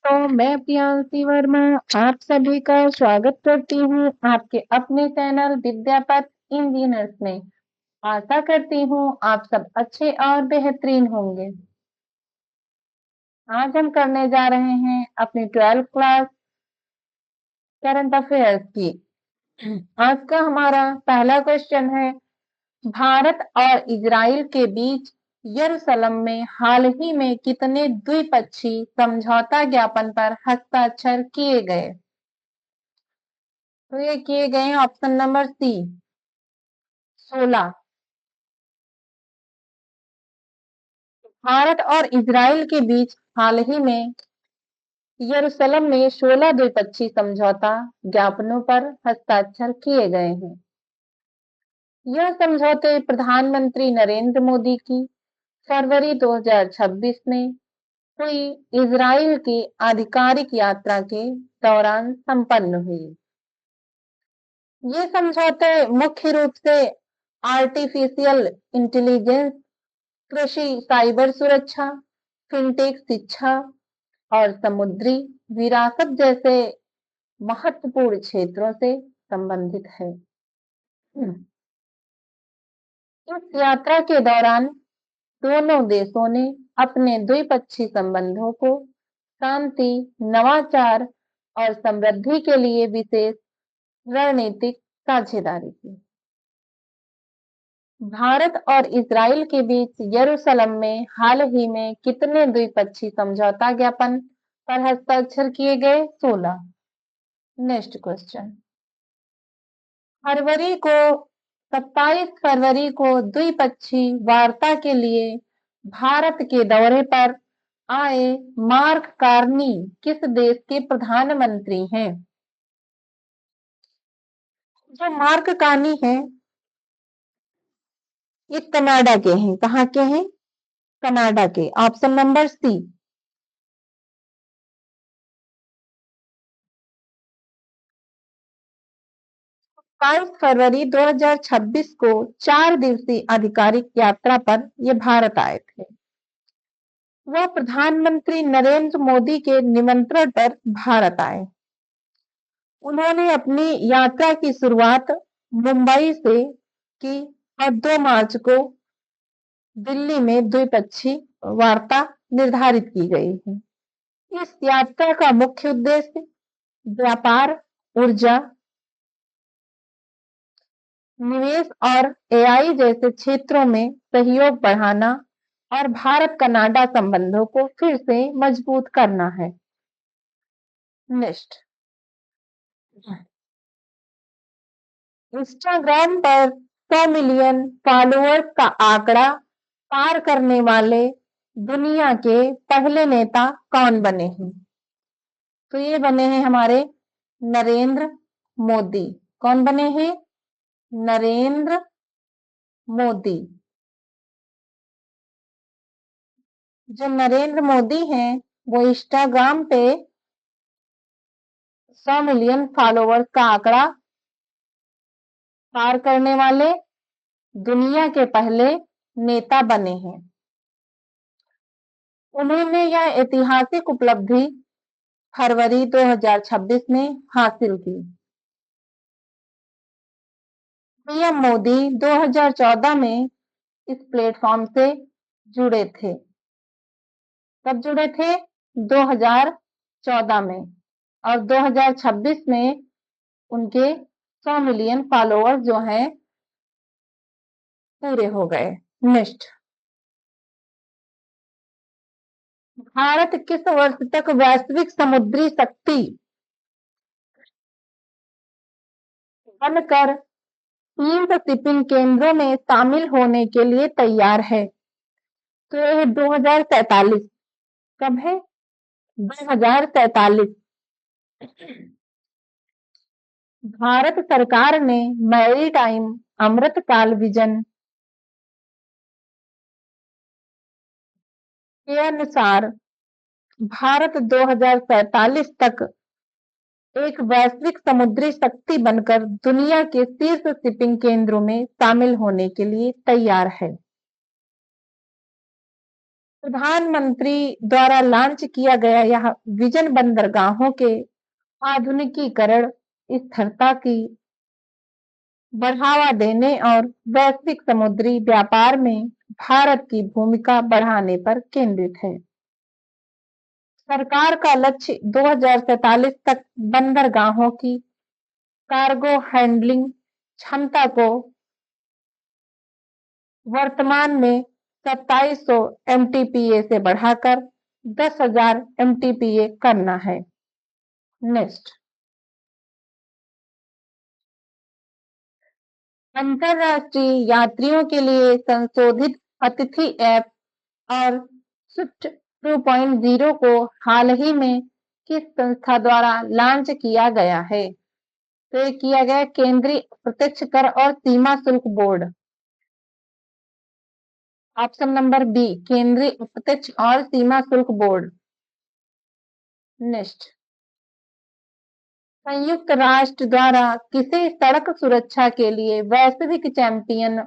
तो मैं प्रियांशी वर्मा आप सभी का स्वागत करती हूँ आपके अपने चैनल विद्यापत इंजीनियर्स में। आशा करती हूँ आप सब अच्छे और बेहतरीन होंगे। आज हम करने जा रहे हैं अपनी 12th क्लास करंट अफेयर्स की। आज का हमारा पहला क्वेश्चन है, भारत और इजराइल के बीच यरूशलेम में हाल ही में कितने द्विपक्षीय समझौता ज्ञापन पर हस्ताक्षर किए गए? तो ये किए गए हैं ऑप्शन नंबर सी 16। भारत और इजराइल के बीच हाल ही में यरूशलेम में 16 द्विपक्षीय समझौता ज्ञापनों पर हस्ताक्षर किए गए हैं। यह समझौते प्रधानमंत्री नरेंद्र मोदी की फरवरी 2026 में हुई इजराइल की आधिकारिक यात्रा के दौरान संपन्न हुई। ये समझौते मुख्य रूप से आर्टिफिशियल इंटेलिजेंस, कृषि, साइबर सुरक्षा, फिनटेक, शिक्षा और समुद्री विरासत जैसे महत्वपूर्ण क्षेत्रों से संबंधित है। इस यात्रा के दौरान दोनों देशों ने अपने द्विपक्षीय संबंधों को शांति, नवाचार और समृद्धि के लिए विशेष रणनीतिक साझेदारी की। भारत और इजराइल के बीच यरूशलेम में हाल ही में कितने द्विपक्षीय समझौता ज्ञापन पर हस्ताक्षर किए गए? 16। नेक्स्ट क्वेश्चन, फरवरी को 27 फरवरी को द्विपक्षीय वार्ता के लिए भारत के दौरे पर आए मार्क कार्नी किस देश के प्रधानमंत्री हैं? जो मार्क कार्नी हैं ये कनाडा के हैं। कहाँ के हैं? कनाडा के। Option number C. 22 फरवरी 2026 को 4 दिवसीय आधिकारिक यात्रा पर ये भारत आए थे। वह प्रधानमंत्री नरेंद्र मोदी के निमंत्रण पर भारत आए। उन्होंने अपनी यात्रा की शुरुआत मुंबई से की और 2 मार्च को दिल्ली में द्विपक्षीय वार्ता निर्धारित की गई है। इस यात्रा का मुख्य उद्देश्य व्यापार, ऊर्जा, निवेश और एआई जैसे क्षेत्रों में सहयोग बढ़ाना और भारत कनाडा संबंधों को फिर से मजबूत करना है। नेक्स्ट, इंस्टाग्राम पर 100 मिलियन फॉलोअर्स का आंकड़ा पार करने वाले दुनिया के पहले नेता कौन बने हैं? तो ये बने हैं हमारे नरेंद्र मोदी। कौन बने हैं? नरेंद्र मोदी। जो नरेंद्र मोदी हैं वो इंस्टाग्राम पे 100 मिलियन फॉलोअर्स का आंकड़ा पार करने वाले दुनिया के पहले नेता बने हैं। उन्होंने यह ऐतिहासिक उपलब्धि फरवरी 2026 में हासिल की। पीएम मोदी 2014 में इस प्लेटफॉर्म से जुड़े थे। कब जुड़े थे? 2014 में। और 2026 में उनके 100 मिलियन फॉलोअर्स जो हैं पूरे हो गए। नेक्स्ट, भारत किस वर्ष तक वैश्विक समुद्री शक्ति बनकर शीर्ष शिपिंग केंद्रों में शामिल होने के लिए तैयार है? तो यह 2047। कब है? 2047। भारत सरकार ने मैरीटाइम अमृतकाल विजन के अनुसार भारत 2047 तक एक वैश्विक समुद्री शक्ति बनकर दुनिया के शीर्ष शिपिंग केंद्रों में शामिल होने के लिए तैयार है। प्रधानमंत्री द्वारा लॉन्च किया गया यह विजन बंदरगाहों के आधुनिकीकरण, स्थिरता की बढ़ावा देने और वैश्विक समुद्री व्यापार में भारत की भूमिका बढ़ाने पर केंद्रित है। सरकार का लक्ष्य 2047 तक बंदरगाहों की कार्गो हैंडलिंग क्षमता को वर्तमान में 2700 एमटीपीए से बढ़ाकर 10,000 एमटीपीए करना है। नेक्स्ट, अंतरराष्ट्रीय यात्रियों के लिए संशोधित अतिथि ऐप और स्विफ्ट 2.0 को हाल ही में किस संस्था द्वारा लॉन्च किया गया है? तो ये किया गया केंद्रीय प्रत्यक्ष कर और सीमा शुल्क बोर्ड। ऑप्शन नंबर बी, केंद्रीय प्रत्यक्ष और सीमा शुल्क बोर्ड। नेक्स्ट, संयुक्त राष्ट्र द्वारा किसे सड़क सुरक्षा के लिए वैश्विक चैंपियन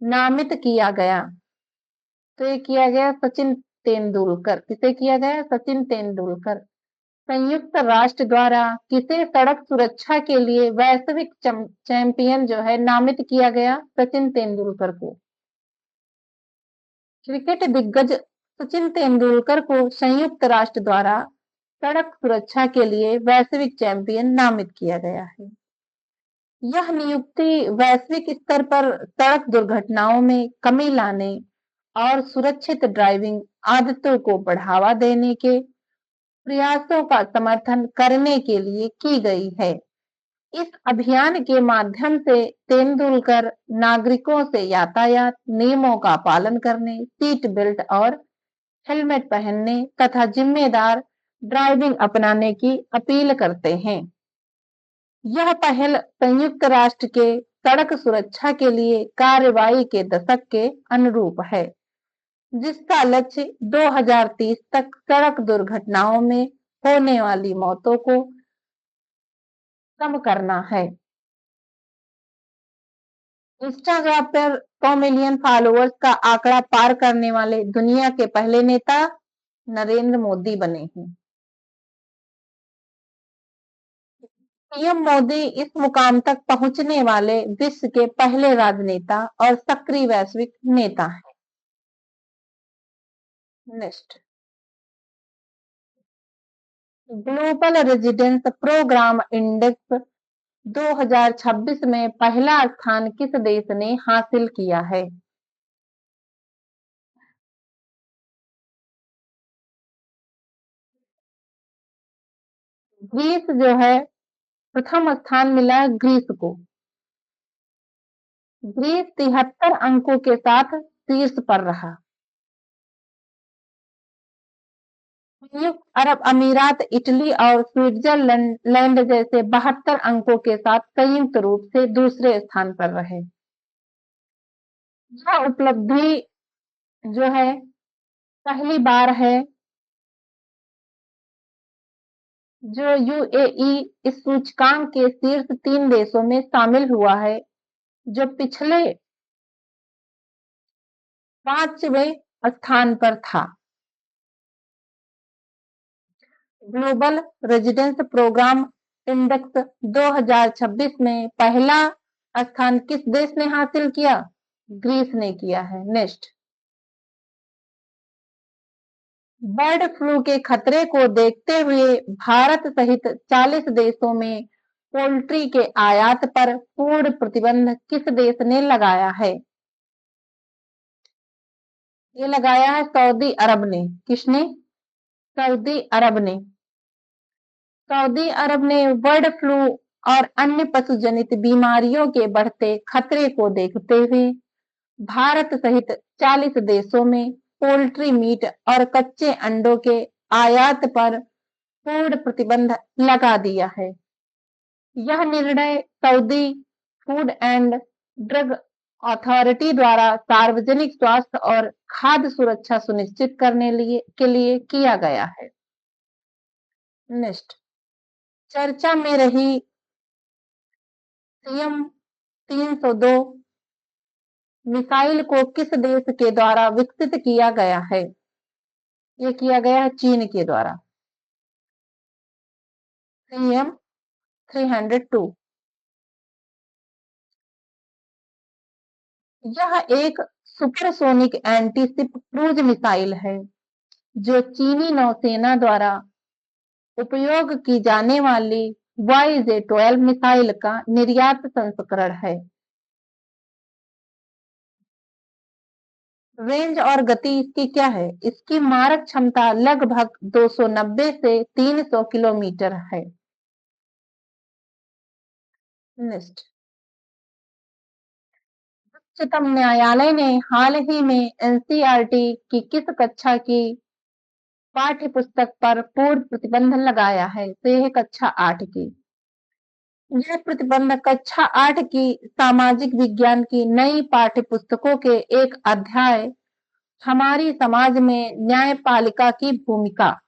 नामित किया गया? तो ये किया गया सचिन तेंदुलकर। किसे किया गया? सचिन तेंदुलकर। संयुक्त राष्ट्र द्वारा किसे सड़क सुरक्षा के लिए वैश्विक चैंपियन जो है नामित किया गया? सचिन तेंदुलकर को। क्रिकेट दिग्गज सचिन तेंदुलकर को संयुक्त राष्ट्र द्वारा सड़क सुरक्षा के लिए वैश्विक चैंपियन नामित किया गया है। यह नियुक्ति वैश्विक स्तर पर सड़क दुर्घटनाओं में कमी लाने और सुरक्षित ड्राइविंग आदतों को बढ़ावा देने के प्रयासों का समर्थन करने के लिए की गई है। इस अभियान के माध्यम से तेंदुलकर नागरिकों से यातायात नियमों का पालन करने, सीट बेल्ट और हेलमेट पहनने तथा जिम्मेदार ड्राइविंग अपनाने की अपील करते हैं। यह पहल संयुक्त राष्ट्र के सड़क सुरक्षा के लिए कार्रवाई के दशक के अनुरूप है, जिसका लक्ष्य 2030 तक सड़क दुर्घटनाओं में होने वाली मौतों को कम करना है। इंस्टाग्राम पर 100 मिलियन फॉलोअर्स का आंकड़ा पार करने वाले दुनिया के पहले नेता नरेंद्र मोदी बने हैं। पीएम मोदी इस मुकाम तक पहुंचने वाले विश्व के पहले राजनेता और सक्रिय वैश्विक नेता हैं। Next, global residence programme index 2026 में पहला स्थान किस देश ने हासिल किया है? ग्रीस जो है प्रथम स्थान मिला है ग्रीस को। ग्रीस 73 अंकों के साथ शीर्ष पर रहा। संयुक्त अरब अमीरात, इटली और स्विट्जरलैंड जैसे 72 अंकों के साथ संयुक्त रूप से दूसरे स्थान पर रहे। यह उपलब्धि जो है पहली बार है जो यूएई इस सूचकांक के शीर्ष 3 देशों में शामिल हुआ है, जो पिछले 5वें स्थान पर था। ग्लोबल रेजिडेंस प्रोग्राम इंडेक्स 2026 में पहला स्थान किस देश ने हासिल किया? ग्रीस ने किया है। नेक्स्ट, बर्ड फ्लू के खतरे को देखते हुए भारत सहित 40 देशों में पोल्ट्री के आयात पर पूर्ण प्रतिबंध किस देश ने लगाया है? ये लगाया है सऊदी अरब ने। किसने? सऊदी अरब ने। सऊदी अरब ने बर्ड फ्लू और अन्य पशुजनित बीमारियों के बढ़ते खतरे को देखते हुए भारत सहित 40 देशों में पोल्ट्री मीट और कच्चे अंडों के आयात पर पूर्ण प्रतिबंध लगा दिया है। यह निर्णय Saudi food and drug authority द्वारा सार्वजनिक स्वास्थ्य और खाद्य सुरक्षा सुनिश्चित करने के लिए किया गया है। नेक्स्ट, चर्चा में रही सीएम 302 मिसाइल को किस देश के द्वारा विकसित किया गया है? ये किया गया है चीन के द्वारा। CM-302 यह एक सुपरसोनिक एंटी-शिप क्रूज मिसाइल है जो चीनी नौसेना द्वारा उपयोग की जाने वाली YJ-12 मिसाइल का निर्यात संस्करण है। रेंज और गति इसकी क्या है? इसकी मारक क्षमता लगभग 290 से 300 किलोमीटर है। नेक्स्ट, उच्चतम न्यायालय ने हाल ही में एनसीईआरटी की किस कक्षा की पाठ्य पुस्तक पर पूर्ण प्रतिबंध लगाया है? तो यह कक्षा 8 की। यह प्रतिबंध कक्षा 8 की सामाजिक विज्ञान की नई पाठ्य पुस्तकों के एक अध्याय हमारी समाज में न्यायपालिका की भूमिका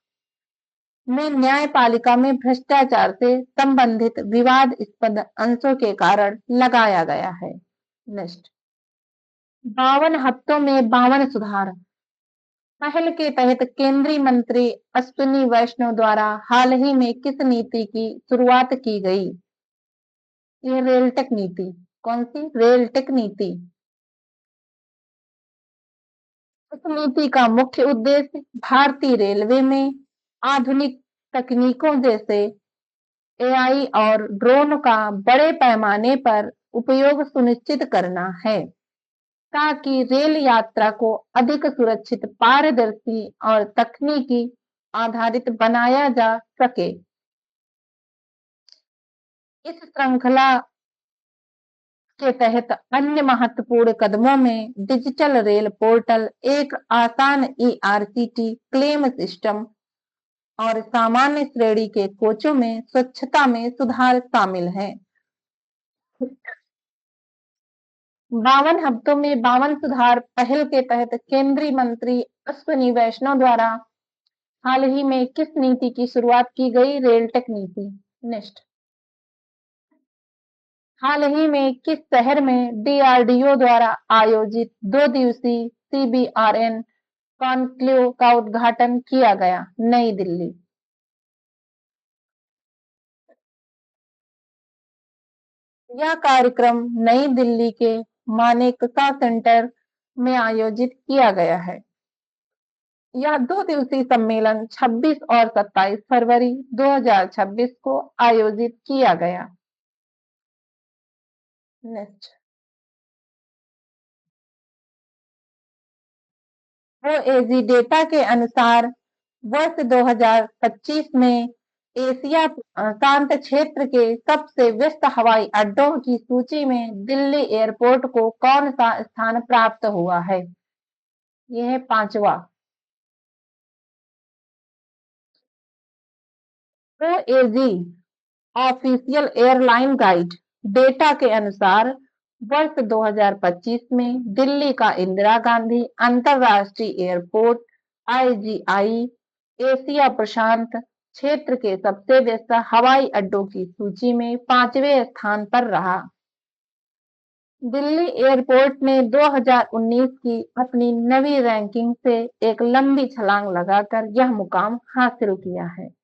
में न्यायपालिका में भ्रष्टाचार से संबंधित विवादास्पद अंशों के कारण लगाया गया है। नेक्स्ट, 52 हफ्तों में 52 सुधार पहल के तहत केंद्रीय मंत्री अश्विनी वैष्णव द्वारा हाल ही में किस नीति की शुरुआत की गई? ये रेलटेक नीति। कौन सी? रेलटेक नीति। इस नीति का मुख्य उद्देश्य भारतीय रेलवे में आधुनिक तकनीकों जैसे एआई और ड्रोन का बड़े पैमाने पर उपयोग सुनिश्चित करना है ताकि रेल यात्रा को अधिक सुरक्षित, पारदर्शी और तकनीकी आधारित बनाया जा सके। इस श्रृंखला के तहत अन्य महत्वपूर्ण कदमों में डिजिटल रेल पोर्टल, एक आसान ईआरसीटी क्लेम सिस्टम और सामान्य श्रेणी के कोचों में स्वच्छता में सुधार शामिल है। 52 हफ्तों में 52 सुधार पहल के तहत केंद्रीय मंत्री अश्विनी वैष्णव द्वारा हाल ही में किस नीति की शुरुआत की गई? रेलटेक नीति। नेक्स्ट, हाल ही में किस शहर में डीआरडीओ द्वारा आयोजित 2 दिवसीय CBRN कॉन्क्लेव का उद्घाटन किया गया? नई दिल्ली। यह कार्यक्रम नई दिल्ली के मानेकशॉ सेंटर में आयोजित किया गया है। यह 2 दिवसीय सम्मेलन 26 और 27 फरवरी 2026 को आयोजित किया गया। नेक्स्ट, ओएजी डेटा के अनुसार वर्ष 2025 में एशिया प्रांत क्षेत्र के सबसे व्यस्त हवाई अड्डों की सूची में दिल्ली एयरपोर्ट को कौन सा स्थान प्राप्त हुआ है? यह है 5वां। ओएजी ऑफिशियल एयरलाइन गाइड डेटा के अनुसार वर्ष 2025 में दिल्ली का इंदिरा गांधी अंतरराष्ट्रीय एयरपोर्ट IGI एशिया प्रशांत क्षेत्र के सबसे व्यस्त हवाई अड्डों की सूची में 5वें स्थान पर रहा। दिल्ली एयरपोर्ट ने 2019 की अपनी नवी रैंकिंग से एक लंबी छलांग लगाकर यह मुकाम हासिल किया है।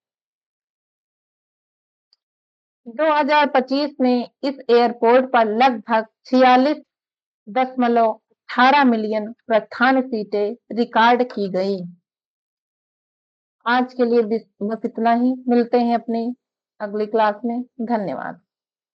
2025 में इस एयरपोर्ट पर लगभग 46.18 मिलियन प्रस्थान सीटें रिकॉर्ड की गई। आज के लिए बस इतना ही। मिलते हैं अपनी अगली क्लास में। धन्यवाद।